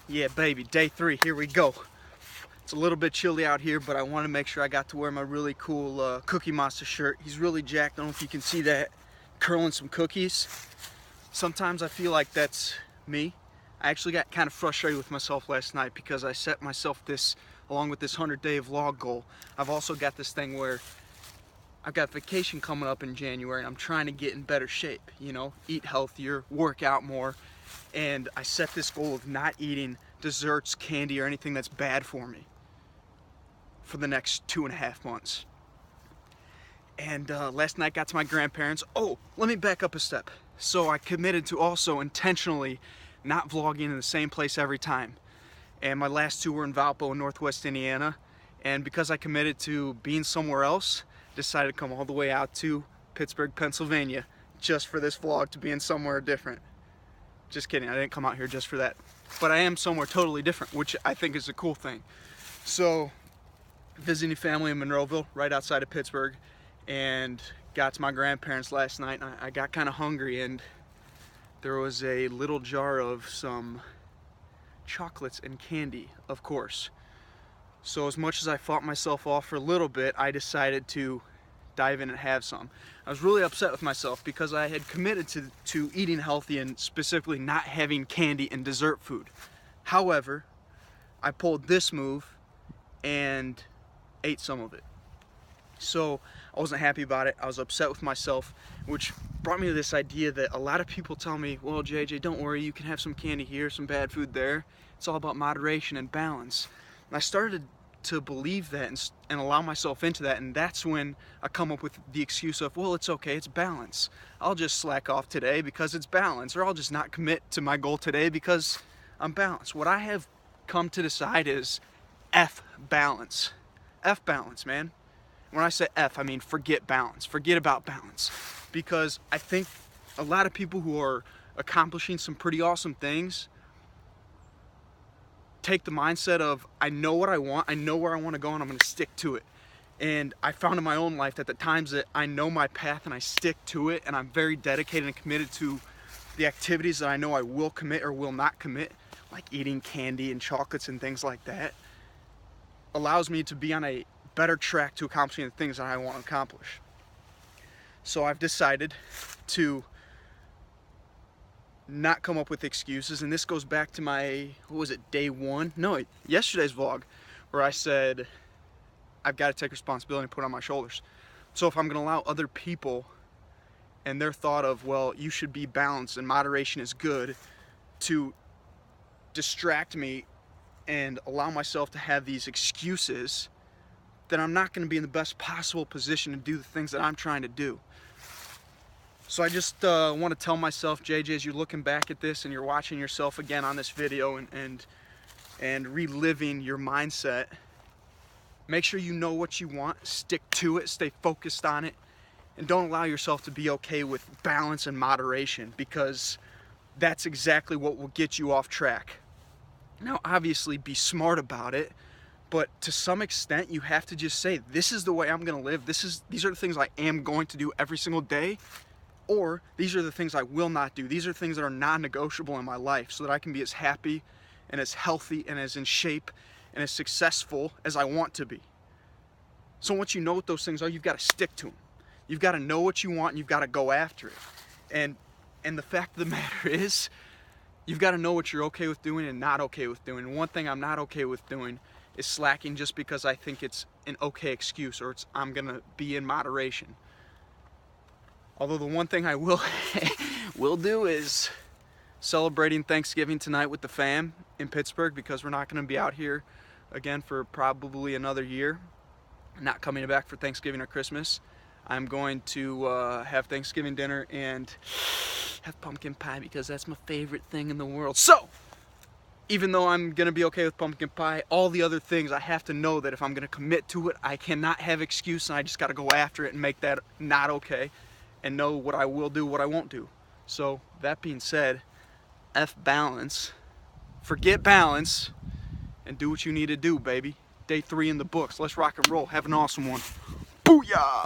Yeah, baby, day 3, here we go. It's a little bit chilly out here, but I want to make sure I got to wear my really cool Cookie Monster shirt. He's really jacked. I don't know if you can see that. Curling some cookies. Sometimes I feel like that's me. I actually got kind of frustrated with myself last night because I set myself this, along with this 100-day vlog goal. I've also got this thing where I've got vacation coming up in January and I'm trying to get in better shape, you know, eat healthier, work out more. And I set this goal of not eating desserts, candy, or anything that's bad for me for the next 2.5 months. And last night got to my grandparents. Oh, let me back up a step. So I committed to also intentionally not vlogging in the same place every time. And my last 2 were in Valpo in Northwest Indiana. And because I committed to being somewhere else, decided to come all the way out to Pittsburgh, Pennsylvania, just for this vlog to be in somewhere different. Just kidding, I didn't come out here just for that. But I am somewhere totally different, which I think is a cool thing. So, visiting family in Monroeville, right outside of Pittsburgh, and got to my grandparents last night, and I got kind of hungry, and there was a little jar of some chocolates and candy, of course. So as much as I fought myself off for a little bit, I decided to dive in and have some. I was really upset with myself because I had committed to eating healthy and specifically not having candy and dessert food. However, I pulled this move and ate some of it. So I wasn't happy about it. I was upset with myself, which brought me to this idea that a lot of people tell me, well, JJ, don't worry, you can have some candy here, some bad food there. It's all about moderation and balance. And I started to believe that and allow myself into that, and that's when I come up with the excuse of, well, it's okay, it's balance. I'll just slack off today because it's balance, or I'll just not commit to my goal today because I'm balanced. What I have come to decide is F balance. F balance, man. When I say F, I mean forget balance. Forget about balance. Because I think a lot of people who are accomplishing some pretty awesome things take the mindset of, I know what I want, I know where I want to go, and I'm going to stick to it. And I found in my own life that the times that I know my path and I stick to it, and I'm very dedicated and committed to the activities that I know I will commit or will not commit, like eating candy and chocolates and things like that, allows me to be on a better track to accomplishing the things that I want to accomplish. So I've decided to not come up with excuses, and this goes back to my, what was it, day 1? No, yesterday's vlog, where I said I've got to take responsibility and put it on my shoulders. So if I'm going to allow other people and their thought of, well, you should be balanced and moderation is good, to distract me and allow myself to have these excuses, then I'm not going to be in the best possible position to do the things that I'm trying to do. So I just want to tell myself, JJ, as you're looking back at this and you're watching yourself again on this video and reliving your mindset, make sure you know what you want, stick to it, stay focused on it, and don't allow yourself to be okay with balance and moderation, because that's exactly what will get you off track. Now, obviously, be smart about it, but to some extent, you have to just say, this is the way I'm going to live. These are the things I am going to do every single day. Or these are the things I will not do. These are things that are non-negotiable in my life so that I can be as happy and as healthy and as in shape and as successful as I want to be. So once you know what those things are, you've got to stick to them. You've got to know what you want and you've got to go after it. And the fact of the matter is, you've got to know what you're okay with doing and not okay with doing. And one thing I'm not okay with doing is slacking just because I think it's an okay excuse, or I'm going to be in moderation. Although the one thing I will do is celebrating Thanksgiving tonight with the fam in Pittsburgh, because we're not going to be out here again for probably another year. Not coming back for Thanksgiving or Christmas. I'm going to have Thanksgiving dinner and have pumpkin pie because that's my favorite thing in the world. So, even though I'm going to be okay with pumpkin pie, all the other things, I have to know that if I'm going to commit to it, I cannot have excuse, and I just got to go after it and make that not okay. And know what I will do, what I won't do. So, that being said, F balance, forget balance, and do what you need to do, baby. Day 3 in the books. Let's rock and roll. Have an awesome one. Booyah!